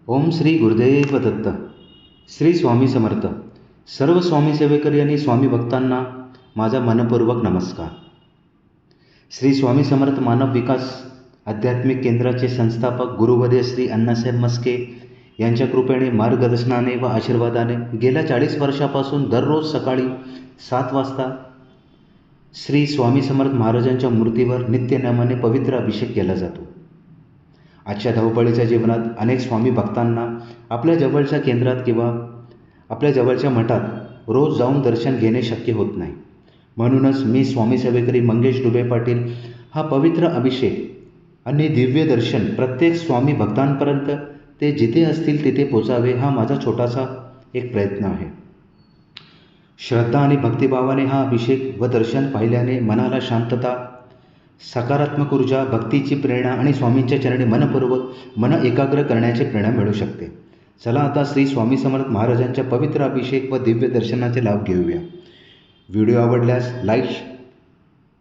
ओम श्री गुरुदेव दत्त. श्री स्वामी समर्थ. सर्व स्वामी सेवेकरी आणि स्वामी भक्तांना माझा मनपूर्वक नमस्कार. श्री स्वामी समर्थ मानव विकास आध्यात्मिक केंद्राचे संस्थापक गुरुवर्य श्री अण्णासाहेब मस्के यांच्या कृपेने, मार्गदर्शनाने व आशीर्वादाने गेल्या 40 वर्षापासून दररोज सकाळी 7 वाजता श्री स्वामी समर्थ महाराजांच्या मूर्तीवर नित्यनेमाने पवित्र अभिषेक केला जातो. आजच्या धावपळीच्या जीवनात अनेक स्वामी भक्तांना आपल्या जवळच्या केंद्रात किंवा आपल्या जवळच्या मठात रोज जाऊन दर्शन घेणे शक्य होत नाही. म्हणूनच मी स्वामी सेवेकरी मंगेश डुबे पाटील हा पवित्र अभिषेक आणि दिव्य दर्शन प्रत्येक स्वामी भक्तांपर्यंत ते जिथे असतील तिथे पोचावे हा माझा छोटासा एक प्रयत्न आहे. श्रद्धा आणि भक्तिभावाने हा अभिषेक व दर्शन पाहिल्याने मनाला शांतता, सकारात्मक ऊर्जा, भक्तीची प्रेरणा आणि स्वामींच्या चरणी मन एकाग्र करण्याची प्रेरणा मिळू शकते. चला आता श्री स्वामी समर्थ महाराजांच्या पवित्र अभिषेक व दिव्य दर्शनाचे लाभ घेऊया. व्हिडिओ आवडल्यास लाईक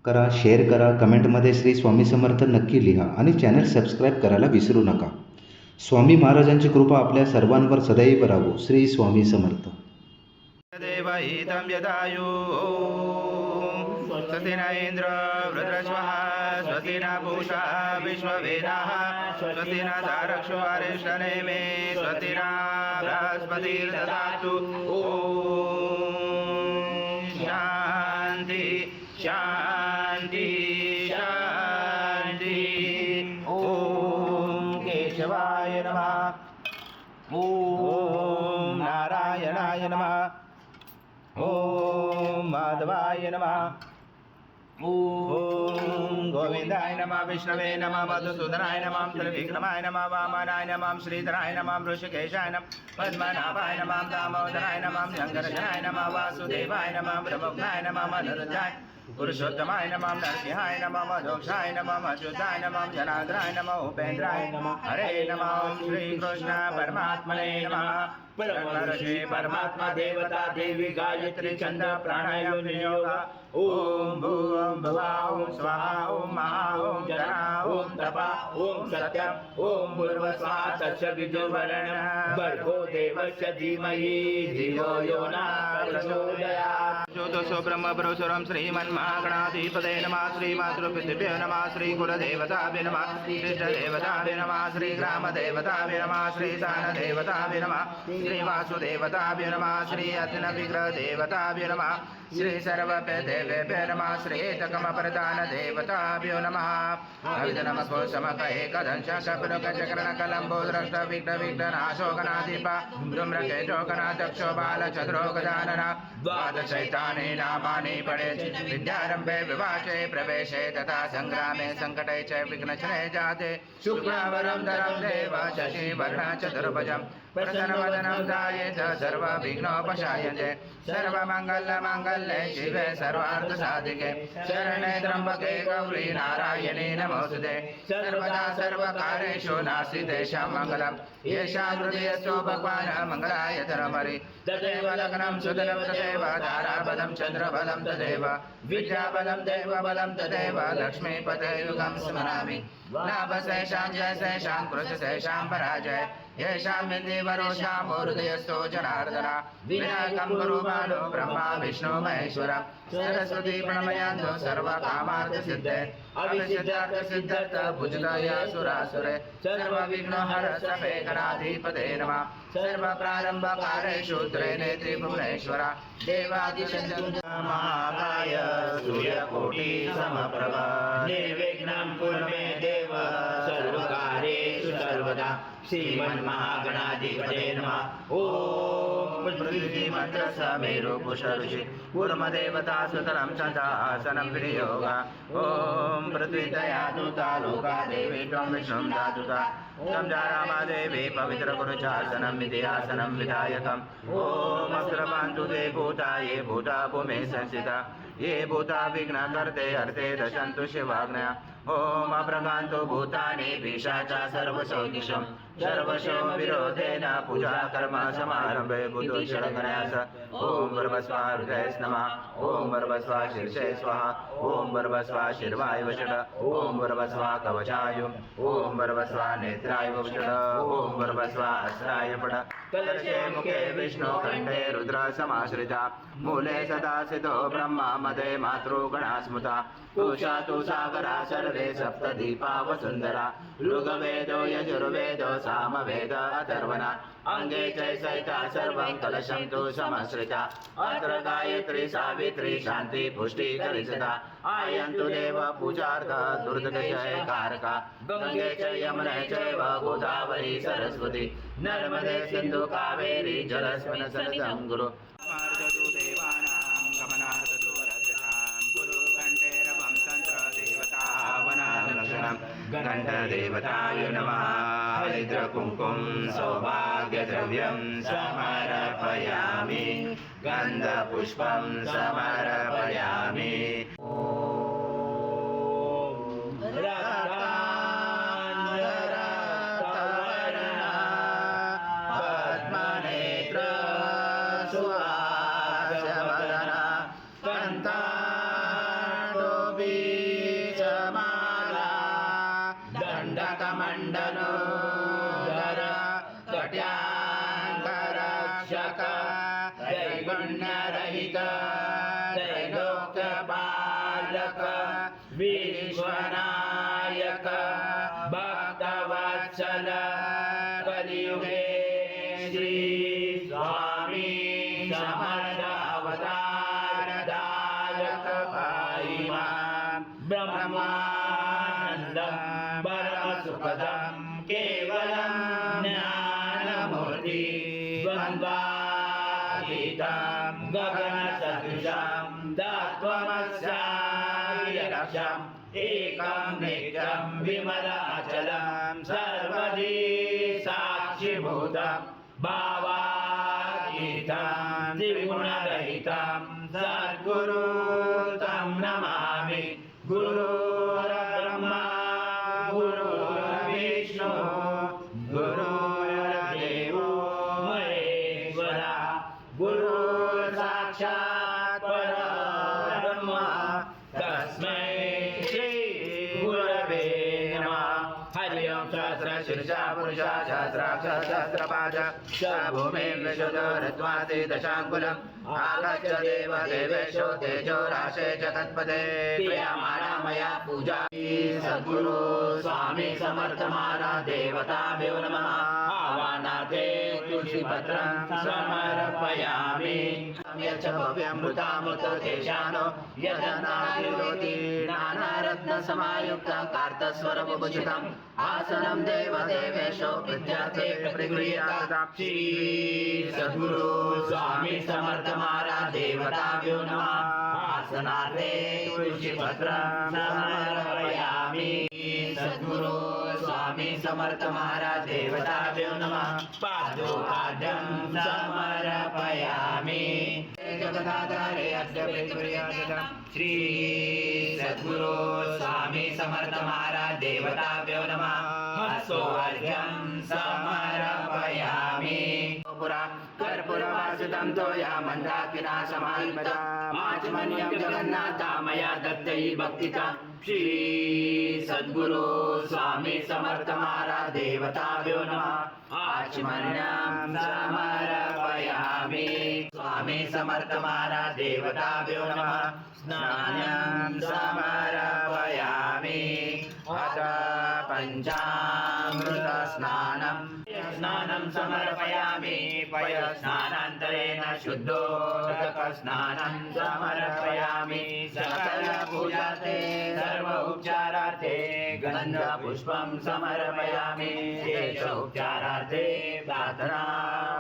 करा, शेअर करा, कमेंटमध्ये श्री स्वामी समर्थ नक्की लिहा आणि चॅनल सबस्क्राईब करायला विसरू नका. स्वामी महाराजांची कृपा आपल्या सर्वांवर सदैव राहो. श्री स्वामी समर्थ. देवहितं यदायु स्वस्ति न इंद्र वृत्रश्वः स्वस्ति न पूषा विश्ववेदाः स्वस्ति न तारक्षो अरिष्टनेमे स्वस्ति न बृहस्पतिर्दधातु. शान्ति शान्ति शान्ति. ॐ केशवाय नमः. ॐ नारायणाय नमः. ॐ माधवाय नमः. ॐ गोविंदाय नमः. विष्णवे नमः. मधुसूदनाय नमः. त्रिविक्रमाय नमः. वामनाय नमः. श्रीधराय नमः. ऋषिकेशाय नमः. पद्मनाभाय नमः. दामोदराय नमः. शंकरजनाय नमः. वासुदेवाय नमः. ब्रह्मज्ञाय नमः. मनोरंजनाय पुरुषोत्तमाय नमः. नरसिंहाय नमः. मधोक्षाय नमः. अच्युताय नमः. जनार्दनाय नमः. उपेन्द्राय नमः. हरे नमः. श्री कृष्ण परमात्मने नमः. परमर्षि परमात्मा देवता देवी गायत्री छंद प्राणायाम विनियोग. ओम भूम भुवः ओम स्वाहा ओम महा ओम जना ओम तपा ओम सत्यम ओम भूर्भुवः तत्सवितुर्वरेण्यं भर्गो देवस्य धीमहि धियो यो न प्रचोदयात्. ज्योतिषो ब्रह्म परमेश्वरं श्रीमन्महागणाधिपतये नमः. श्रीमातृपितृभ्यो नमः. श्रीकुलदेवताभ्यो नमः. श्रीष्टदेवताभ्यो नमः. श्रीग्रामदेवताभ्यो नमः. श्रीस्थानदेवताभ्यो नमः. श्री वासुदेवताभ्यो नमः. श्री अग्निविग्रहदेवताभ्यो नमः. श्री सर्वदेवेभ्यो नमः. श्री एककमप्रधानदेवताभ्यो नमः. अविधनमकोशमक एकदंशकपुरुकचक्रणकलम्बो द्रष्टविघ्नविघ्ननाशोकनाधिप धूम्रकेशोकनाथक्षो बालचन्द्रो गजानन द्वादशैतानि नामानि पठे विद्यारम्भे विवाचे प्रवेशे तथा संग्रामे संकटे च विघ्नचने जाते शुक्लावरं धरं देव शशिवर्णं चतुर्भुजं प्रसन्नवदनं ध्यायेत् सर्वविघ्नोपशायते. सर्वमङ्गलमाङ्गल्ये शिवे सर्वार्थसाधिके शरणे त्र्यम्बके गौरी नारायणे नमोस्तुते. सर्वदा सर्वकार्येषु नास्ति तेषां मङ्गलं. येषां हृदयस्थो भगवान् मङ्गलाय धर्मरि. तदेव लग्नं सुदनं तदेव ताराबलं चन्द्रबलं तदेव विद्याबलं देवबलं तदेव लक्ष्मीपते युगं स्मरामि. लाभशेषां जयशेषां कृतशेषां पराजय येषां विधिवरोषां हृदयस्थो जनार्दन. विनायकं गुरु बालो ब्रह्मा विष्णु महेश्वर सरस्वती प्रणमयान्तो सर्वकामार्थसिद्धे अभिसिद्धार्थसिद्धर्थ भुजगया सुरासुरे सर्वविघ्नहर समेकनाधिपते नमः. सर्वप्रारम्भकारेषु त्रिनेत्री भुवनेश्वर देवादिशक्ति महाकाय सूर्यकोटि समप्रभ निर्विघ्नं कुरु मे देव सर्वकार्येषु सर्वदा. श्रीमन्महागणाधिपते नमः. ओम पृथ्वी मंत्र समेरु पुषऋषि कूर्मदेवता सुतलं चन्द्रासनं विनियोग. ओम पृथ्वी दया दूता लोका देवी त्वं विष्णुं दातुता. तं रामादेवी पवित्र कुरुचासनं विद्यासनं विधायकम्. ओम अग्रपान्तु ते भूता ये भूता भूमे संस्थिता ये भूता विघ्नकर्ते अर्थे दशन्तु शिवाज्ञया. ॐ अप्रकान्तो भूतानि पिशाचा सर्वशो दिशं सर्वशो विरोधेन पूजा कर्म समारंभे बुद्धोषणगणयास ॐ भर्भस्वा हृदये नमः ॐ भर्भस्वा शीर्षे स्वाहा ॐ भर्भस्वा शिर्वाय वषट ॐ भर्भस्वा कवचाय ॐ भर्भस्वा नेत्राय वषट ॐ भर्भस्वा अस्त्राय पट कलशे मुखे विष्णु कण्ठे रुद्र समाश्रिता मूले सदा स्थितो ब्रह्मा मदे मातृगणा स्मृता कुशातु सागरा सर्वे सप्तदीपा वसुन्धरा ऋग्वेदो यजुर्वेदो सामवेद अथर्वणा अंगे चैसैता सर्वं कलशं तु समश्रिता अत्र गायत्री सावित्री शान्ति पुष्टि करिष्यता आयन्तु देव पूजार्थ दुर्दशय कारका गंगे च यमुने चैव गोदावरी सरस्वती नर्मदे सिन्धु कावेरी जलस्मिन् सन्निधं गुरु मार्गदु देवानां गमनार्थदु रजतां गुरु घण्टेरवं तन्त्र देवतावनां लक्षणं घण्टदेवताय नमः हरिद्रकुङ्कुं सौभाग्यद्रव्यं समर्पयामि गन्धपुष्पं समर्पयामि पद्मनेत्र सुहासवदना कन्ताडोबीजमाला दण्डकमण्डलोदर कट्याङ्गरक्षक त्रैगुण्यरहित त्रैलोक्यपालक विश्वनायक भक्तवत्सल कलियुगे श्री स्वामी समर्थ अवतार दायक पाहिमां ब्रह्मानन्दं परमसुखदं केवलं ज्ञानमूर्ति द्वन्द्वातीतं गगनसदृशं तत्त्वमस्यादिलक्ष्यम् एकं नित्यं विमलाचलं सर्वदी साक्षिभूतं भावातीतं त्रिगुणरहितं सद्गुरु तं नमामि गुरुर्ब्रह्मा गुरुर्विष्णु गुरुर्देवो महेश्वरा गुरुर्साक्षात् परब्रह्म तस्मै श्री गुरवे नमः हरि ओं सहस्रशीर्षा पुरुषा सहस्राक्ष सहस्रपाद स भूमिं विशुद्धरत्वाति दशाङ्कुलम् आगच्छ देव देवेशो तेजो राशे जगत्पते क्रियमाणा मया पूजा सद्गुरु स्वामी समर्थ महाराज देवताभ्यो नमः आवाहनार्थे तुलसीपत्रं समर्पयामि यच्च भव्यमृतामृतदेशानो यजनातिरोति नानारत्नसमायुक्तं कार्तस्वरमुपचितम् आसनं देवदेवेशो विद्यार्थे प्रतिगृह्यात् श्री सद्गुरु स्वामी समर्थ महाराज देवताभ्यो नमः आसनार्थे तुलसीपत्रं समर्पयामि सद्गुरु स्वामी समर्थ महाराज देवताभ्यो नमः पादोपाद्यं समर्पयामि जगदाधारे अद्य प्रतिगृह्यात् श्री सद्गुरु स्वामी समर्थ महाराज देवताभ्यो नमः हस्तोऽर्घ्यं समर्पयामि पुरा कर्पूरवासितं तोया मन्दाकिना समायुक्ता आचमनीयं जगन्नाथा मया दत्तै भक्तिका श्री सद्गुरु स्वामी समर्थ महाराज देवताभ्यो नमः आचमनीयं समर्पयामि स्वामी समर्थ महाराज देवताभ्यो नमः स्नानं समर्पयामि अथ पञ्चामृत स्नानं समर्पयामि पय स्नानान्तरेण शुद्धोदक स्नानं समर्पयामि सकल पूजार्थे सर्व उपचारार्थे गन्ध पुष्पं समर्पयामि शेष उपचारार्थे प्रार्थना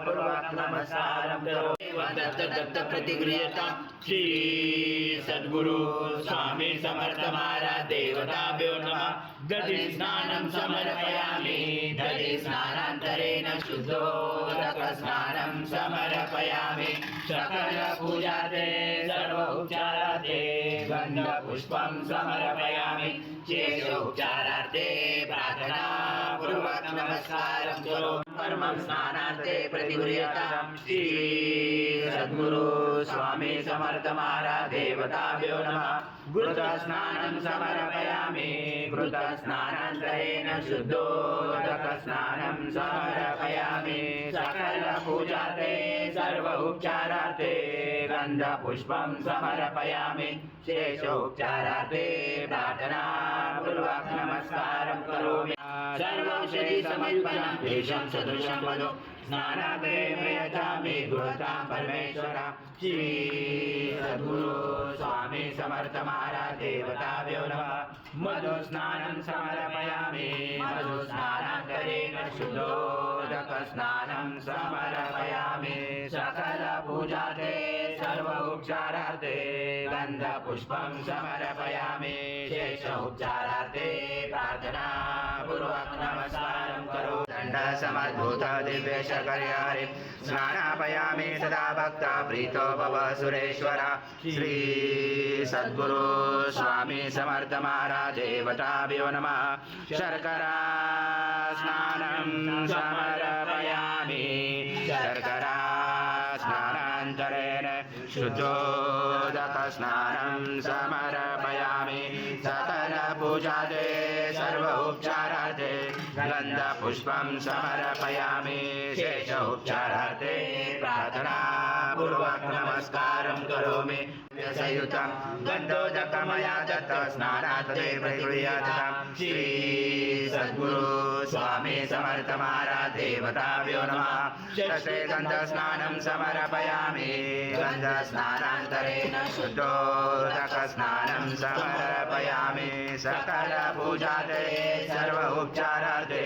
पूर्वक नमस्कारं करोमि दत्त प्रतिगृह्यता श्री सद्गुरु स्वामी समर्थ महाराज देवताभ्यो नमः दधि स्नानं समर्पयामि दधि स्नानान्तरेण शुद्धोदक स्नानं समर्पयामि सकल पूजार्थे सर्व उपचारार्थे गन्ध गन्धपुष्पं समर्पयामि शेषोपचारार्थे प्रार्थनापूर्वक नमस्कारं करोमि परमं स्नानार्थे प्रतिगृह्यतां श्री सद्गुरु स्वामी समर्थ महाराज देवताभ्यो नमः घृतस्नानं समर्पयामि घृतस्नानान्तरेण शुद्धोदकस्नानं समर्पयामि सकलपूजार्थे सर्व उपचारार्थे गन्धपुष्पं समर्पयामि शेषोपचारार्थे प्रार्थनापूर्वक नमस्कारं करोमि सर्वौषधि समर्पणं देशं सदृशं वदो स्नानाग्रे प्रयतामि गुरुतां परमेश्वर श्री सद्गुरु स्वामी समर्थ महाराज देवताभ्यो नमः मधुस्नानं समर्पयामि मधुस्नानान्तरेण शुद्धोदकस्नानं समर्पयामि सकलपूजार्थे सर्व उपचारार्थे गन्धपुष्पं समर्पयामि शेष उपचारार्थे प्रार्थनापूर्वक नमस्कारं करोमि दण्डसमद्भूत दिव्यशकर्यारि स्नानापयामि सदा भक्ता प्रीतो भव सुरेश्वर श्री सद्गुरु स्वामी समर्थ महाराज देवताभ्यो नमः शर्करा स्नानं समर्पयामि शर्करा स्नानान्तरेण शुद्धोदकस्नानं समर्पयामि सकलपूजार्थे सर्व उपचारार्थे गन्धपुष्पं समर्पयामि शेष उपचारार्थे प्रार्थनापूर्वक नमस्कारं करोमि संयुतं गन्धोदकमया दत्त स्नानार्थे प्रतिगृह्यतां श्री सद्गुरु स्वामी समर्थ महाराज देवताभ्यो नमः शस्त्रे गन्धस्नानं समर्पयामि गन्धस्नानान्तरेण शुद्धोदकस्नानं समर्पयामि सकलपूजार्थे सर्व उपचारार्थे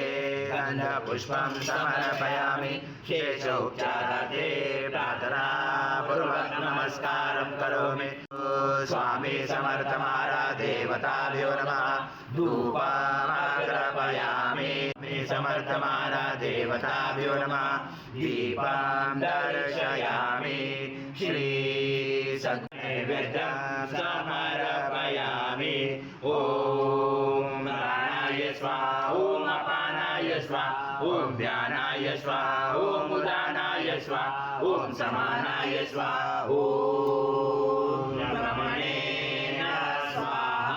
गन्धपुष्पं समर्पयामि शेष उपचारार्थे प्रार्थनापूर्वक नमस्कारं करोमि स्वामी समर्थ महाराज देवताभ्यो नमः धूपमाग्रपयामि समर्थ महाराज देवताभ्यो नमः दीपं दर्शयामि श्री सद्नैवेद्यं समर्पयामि ॐ प्राणाय स्वाहा ॐ अपानाय स्वाहा ॐ ध्यानाय स्वाहा ॐ उदानाय स्वाहा ॐ समानाय स्वाहा ॐ ब्रह्मणे स्वाहा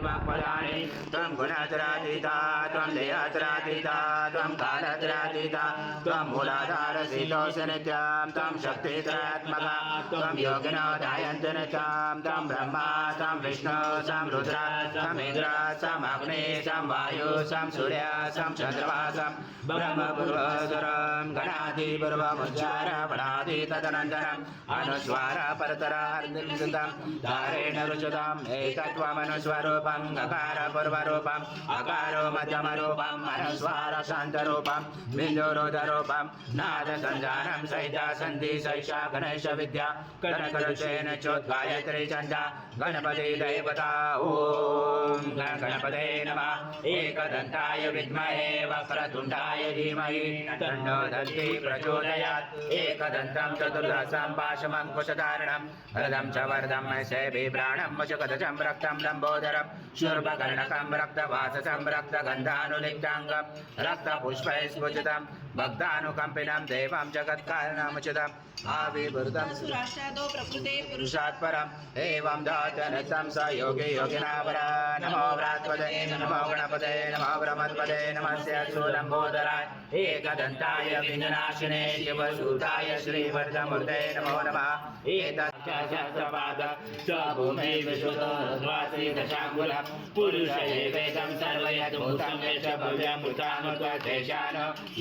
वाक्पदानि त्वं गुणत्रयातीता त्वं देहत्रयातीता त्वं कालत्रयातीता त्वं मूलाधारशीतोषनित्यं त्वं शक्तित्रयात्मका त्वं योगिनो ध्यायन्ति नित्यं त्वं ब्रह्मा त्वं विष्णु त्वं रुद्र त्वं इन्द्र त्वं अग्नि त्वं वायु त्वं सूर्य त्वं चन्द्रमा त्वं ब्रह्मपूर्वोत्तरं गणाधिपूर्वमुच्चार पणादि तदनन्तरम् अनुस्वार परतरार्धं धारेण रुचितम् एतत्त्वमनुस्वरूपं गकार पूर्वरूपम् अकारो मध्यमरूपम् अनुस्वार शान्तरूपं बिन्दुरुदरूपं नादसञ्जानं सहिता सन्धि सैषा गणेश विद्या कनकरुचेन चोद्गायत्री चण्डा गणपति देवता ॐ गणपते नमः एकदन्ताय विद्महे वक्रतुण्डाय धीमहि तन्नो दन्ति प्रचोदयात् एकदन्तं चतुर्दशं पाशमङ्कुशधारणं रदं च वरदं शैबिभ्राणं मुचकदचं रक्तं लम्बोदरं शूर्पकर्णकं रक्तवाससं रक्तगन्धानुलिप्ताङ्गं रक्तपुष्पैस्फुटितं भक्तानुकम्पिनं देवं जगत्कारणमुचितम् आविर्भूतं सुराष्ट्रादो प्रकृते पुरुषात् परम् एवं दातनतं स योगी योगिनावर नमो व्रात्पदे नमो गणपते नमो ब्रह्मपदे नमस्य शूलम्बोदराय एकदन्ताय विघ्ननाशिने शिवसूताय श्रीवर्धमूर्ते नमो नमः एतच्छास्त्रपाद स्वभूमे विशुद्धोर्ध्वासि दशाङ्गुलं पुरुषैवेदं सर्वयद्भूतं यश भव्यमृतामृतदेशान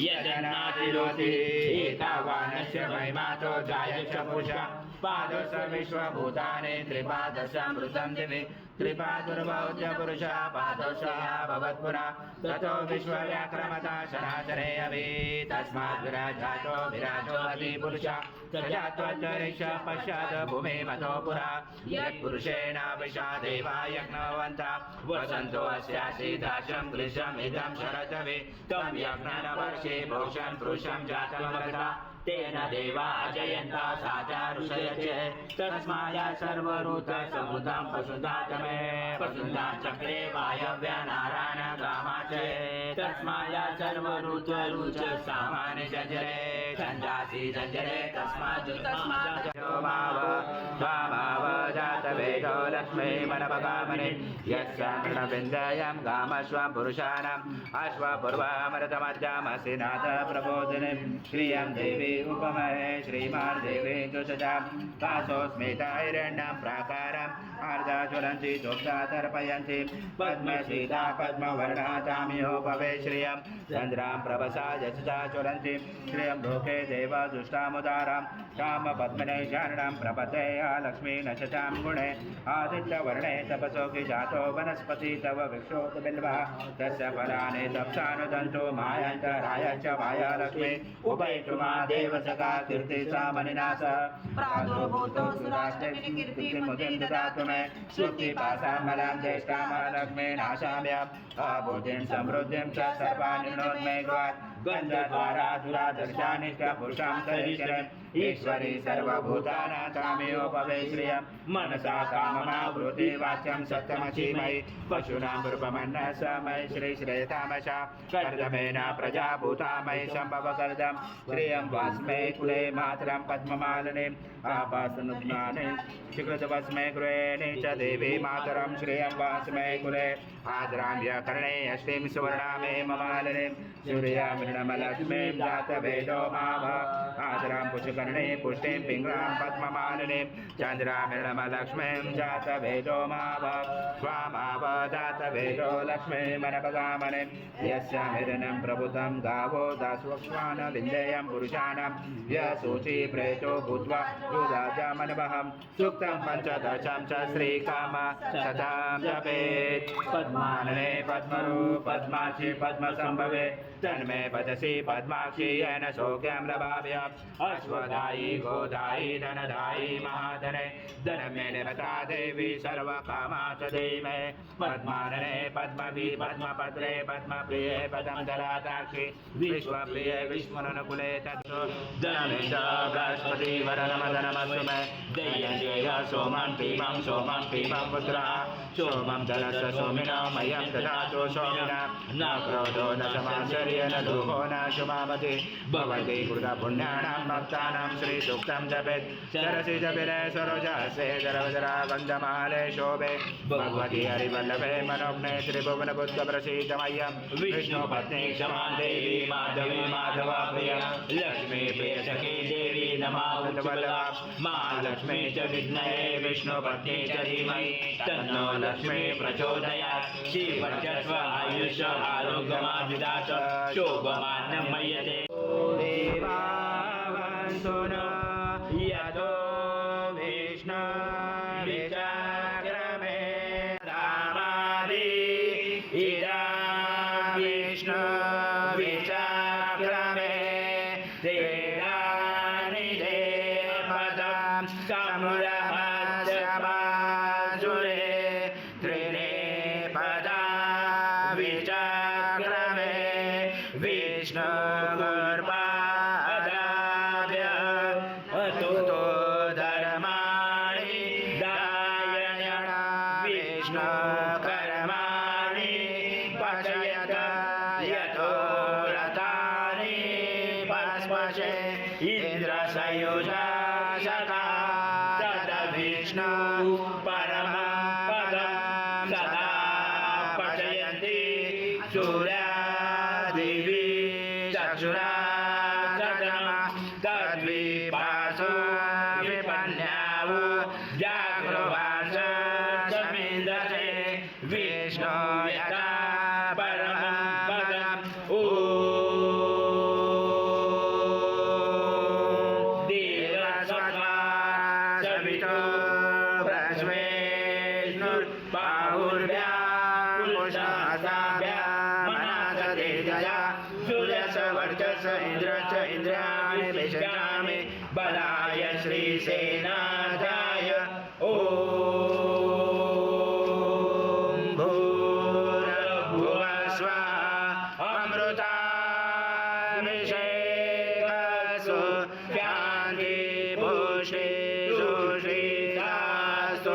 यजनातिरोति एतावानस्य महिमातो जायश पुषा पादश विश्वभूतानि त्रिपादशमृतं दिवि त्रिपादुर्भौत्य पुरुषः पादशः भवत्पुरा ततो विश्वव्याक्रमता शराचरे अभि तस्मात् विराजातो विराजो अधिपुरुषः सजात्वन्तरिक्ष पश्चात् भूमि मतो पुरा यत्पुरुषेण विशा देवा यज्ञवन्ता वसन्तो अस्यासीदाशं ग्रीष्म इदं शरदवे तं यज्ञनवर्षे भोषन् पुरुषं जातमवता तेन देवा जयन्ता साचा ऋषयचे तस्माय सर्वऋतसमुदां पशुदातमे पशुदां चक्रे वायव्या नारायण कामाचे तस्माय सर्वऋतरुच सामान्य जजरे छन्दासि जजरे तस्मात् भाव स्वाभाव जातवेदो लक्ष्मी मनपगामने यस्य मृणविन्दयं गामश्वं पुरुषाणाम् अश्वपूर्वमृतमध्यमसि नाथ प्रबोधिने श्रियं देवी उपमहे श्रीमार्देवी जुषजां वासोस्मिताहिरण्यं प्राकारम् अर्धज्वलन्ति दुग्धा तर्पयन्ति पद्मशीता पद्मवर्णा चाम्योपवे श्रियं चन्द्रां प्रभसा यशसा ज्वलन्ति श्रियं लोके देव दुष्टामुदारां कामपद्मने शरणं प्रपते लक्ष्मी नशतां गुणे आदित्यवर्णे तपसोऽपि जातो वनस्पति तव वृक्षोत बिल्वः तस्य फलानि तप्सानुदन्तो मायान्तराय च मायालक्ष्मी उपैतु मा देवसखा कीर्ति सा मनिनाश प्रादुर्भूतो सुराष्टकीर्तिमुदिं ददातु मे श्रुतिपाशामलां ज्येष्ठां लक्ष्मी नाशाम्याम् अबुद्धिं समृद्धिं च सर्वान् विनोद्मे गृहात् गन्धद्वारा दुरादर्शानि च पुरुषां दरिश्रे ईश्वरी सर्वभूतानां तामेयोपवे श्रियं मनसा काममावृते वाच्यं सत्यमसीमयि पशूनां रूपमन्नः समयि श्रीश्रेयतामशा कर्दमेन प्रजाभूतामयि सम्भवकर्दं श्रियं वास्मे कुले मातरं पद्ममालिनीम् आपासनुज्ञाने सुकृतवस्मे गृहेणे च देवी मातरं श्रियं वास्मे कुले आद्राम्य कर्णे अष्टिं सुवर्णामे ममालिनीं सूर्यमृणमलक्ष्मीं जातवेदो माभ आद्रां पुष्कर्णे पुष्टिं पिङ्गळां पद्ममालिनीं चन्द्रामृणमलक्ष्मीं जातवेदो माभ स्वामाव जातवेदो लक्ष्मी मनपगामने यस्य मिदनं प्रभुतं गावो दास्वक्ष्वान विन्देयं पुरुषाणां यशोचि प्रेतो भूत्वा युधाजामनवहं सूक्तं पञ्चदशं च श्रीकाम शतं जपेत् पद्मानने पद्मरूप पद्माक्षि पद्मसम्भवे तन्मे भजसि पद्माक्षि येन शोक्यं लभाव्यम् अश्वदायी गोदायी धनदायी महाधने धनमे निरता देवी सर्वकामा च धीमे पद्मानने पद्मवी पद्मपत्रे पद्मप्रिये पदं ददाताक्षि विश्वप्रिये विष्णुरनुकुले तत्सु धनमेश बृहस्पति वरनमदनमस्तु मे दैयञ्जेय सोमं भीमं पुत्रः सोमं दलस्य सोमिनो मह्यं ददातु सोमिना न क्रोधो न समाश्चर्य न दुःखो न शुभामति भवति कृतपुण्यानां भक्तानां श्रीसूक्तं जपेत् सरसि जपिरे सरोजसे जरवजरा गन्धमाले शोभे भगवति हरिवल्लभे मनोज्ञे त्रिभुवनबुद्धप्रसीदमह्यं विष्णुपत्नी क्षमा देवी माधवी माधवा प्रिया लक्ष्मी प्रिय सखी देवी नमावल्लभा महालक्ष्मी च विद्महे विष्णुपत्नी च धीमहि तन्नो लक्ष्मी प्रचोदयात् श्रीवर्चस्व आयुष्य आरोग्यमाभिदाच शोभमानमयते देवावन्तु न यतो विष्णु विचाक्रमे रामादि इदा विष्णु विचाक्रमे तेनानि देवतां समुरमस्यमासुरे त्रिणे पदा विचाक्रमे विष्णु गुर्पादाभ्य अतो धर्माणि दायण विष्णु कर्माणि पचयत यतो व्रतानि भस्मशे इन्द्रसयुजा सखा तद विष्णु परमपदं सदा पचयन्ति सूर्यादिवि चक्षुरा तद्विपासो विपन्यावो जागृवास समिन्दते विष्णु यथा परमं पदम् ॐ देवसत्त्वा सवितो ब्रह्मेष्णुर्बाहुर्भ्यां पुरुषासाभ्यां मनासदेजया सूर्यस वर्चस इन्द्र च इन्द्राणि विषयामि बलाय श्रीसेनाधाय ॐ भूर्भुवः स्वः अमृताभिषेकः सो शांती भूषे सुश्रीतास्तु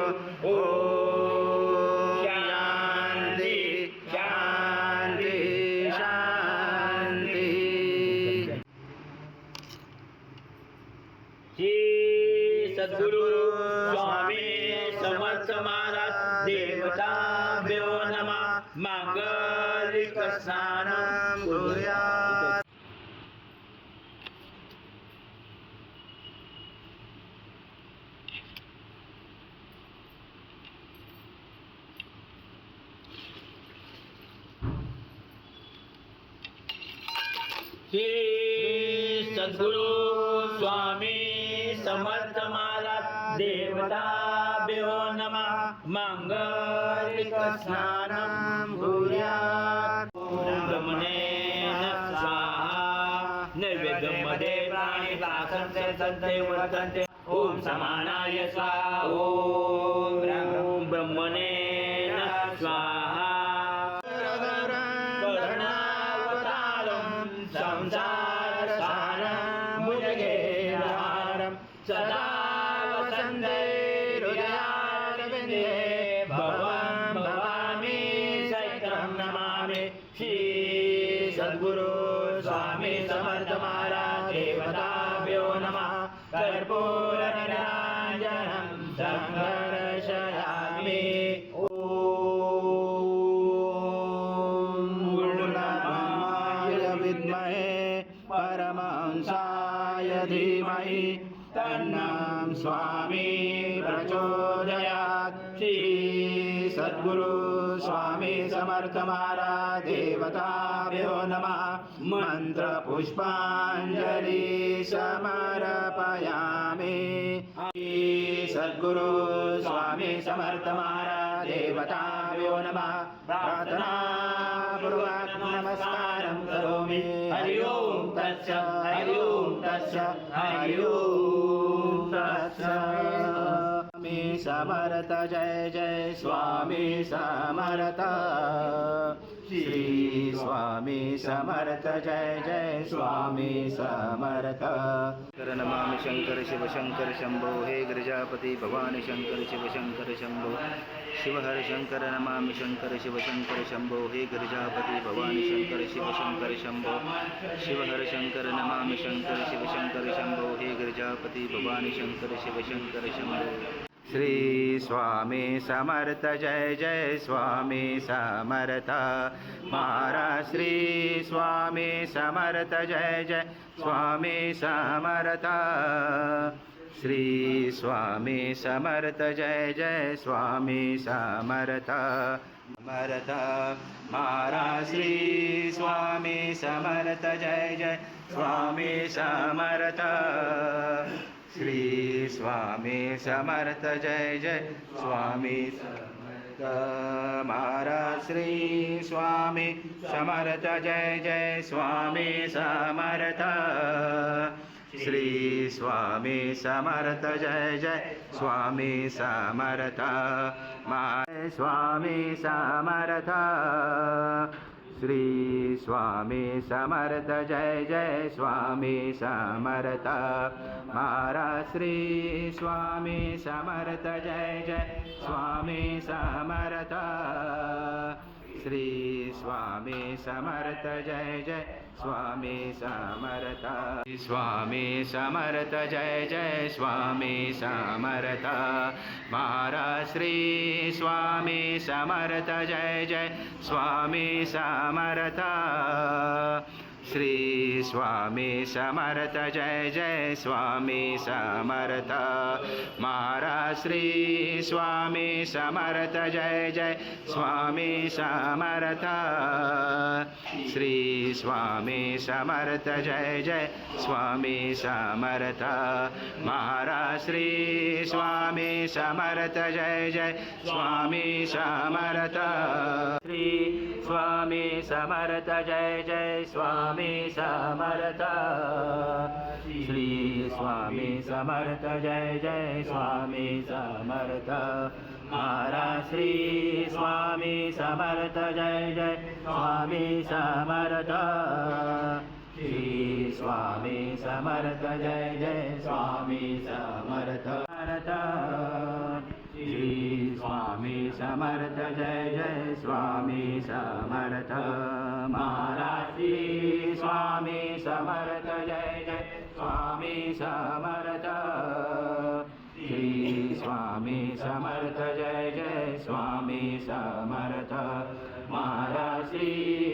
ओम शांति शांति शांति। श्री सद्गुरु स्वामी समर्थ महाराज देवताभ्यो नमः। मांगलिक स्नानं कुर्यात्। श्री सद्गुरु स्वामी समर्थ महाराज देवताभ्यो नमः। मांगलिक स्नानं कुर्यात्। ब्रह्मणेन स्वाहा। नैवेद्यमध्ये प्राणी दासन्ते सन्ते वर्तन्ते। ओम समानाय स्वाहा। ओम ब्रह्मणेन स्वाहा। संसारसारं भुजगेन्द्रहारं सदा वसन्ते हृदयारविन्दे भवं भवामि सहितं नमामि। श्री सद्गुरु स्वामी समर्थ महाराज देवताभ्यो नमः। कर्पूरनिराञ्जनं सङ्गर्शयामि। विद्महे परमहंसाय धीमहि तन्नं स्वामी प्रचोदयात्। श्री सद्गुरु स्वामी समर्थ महाराज देवताभ्यो नमः। मंत्र पुष्पांजलि समर्पयामि। श्री सद्गुरु स्वामी समर्थ महाराज देवताभ्यो नमः। प्रार्थना पूर्वक नमस्कारं करोमि। हरि ओम तत्सत् हरि ओम तत्सत् हरि ओम तत्सत्। स्वामी समर्थ जय जय स्वामी समर्थ। श्री स्वामी समर्थ जय जय स्वामी समर्थ। शंकर नमामि शंकर शिव शंकर शंभो। हे गिरिजापति भवानी शंकर शिव शंकर शंभो। शिव हर शंकर नमामि शंकर शिव शंकर शंभो। हे गिरिजापति भवानी शंकर शिव शंकर शंभो। शिव हर शंकर नमामि शंकर शिव शंकर शंभो। हे गिरिजापति भवानी शंकर शिव शंकर शंभो। श्री स्वामी समर्थ जय जय स्वामी समर्थ महाराज। श्री स्वामी समर्थ जय जय स्वामी समर्थ। श्री स्वामी समर्थ जय जय स्वामी समर्थ समर्थ महाराज। श्री स्वामी समर्थ जय जय स्वामी समर्थ। श्री स्वामी समर्थ जय जय स्वामी समर्थ महाराज। श्री स्वामी समर्थ जय जय स्वामी समर्थ। श्री स्वामी समर्थ जय जय स्वामी समर्थ महाराज। स्वामी समर्थ। श्री स्वामी समर्थ जय जय स्वामी समर्थ महाराज। श्री स्वामी समर्थ जय जय स्वामी समर्थ। श्री स्वामी समर्थ जय जय स्वामी समर्थ। स्वामी समर्थ जय जय स्वामी समर्थ महाराज। श्री स्वामी समर्थ जय जय स्वामी समर्थ। श्री स्वामी समर्थ जय जय स्वामी समर्थ महाराज। श्री स्वामी समर्थ जय जय स्वामी समर्थ। श्री स्वामी समर्थ जय जय स्वामी समर्थ महाराज। श्री स्वामी समर्थ जय जय स्वामी समर्थ। श्री स्वामी समर्थ जय जय स्वामी समर्थ। श्री स्वामी समर्थ जय जय स्वामी समर्थ महाराज। श्री स्वामी समर्थ जय जय स्वामी समर्थ। श्री स्वामी समर्थ जय जय स्वामी समर्थ श्री स्वामी समर्थ जय जय स्वामी समर्थ महाराज श्री स्वामी समर्थ जय जय स्वामी समर्थ श्री स्वामी समर्थ जय जय स्वामी समर्थ महाराज श्री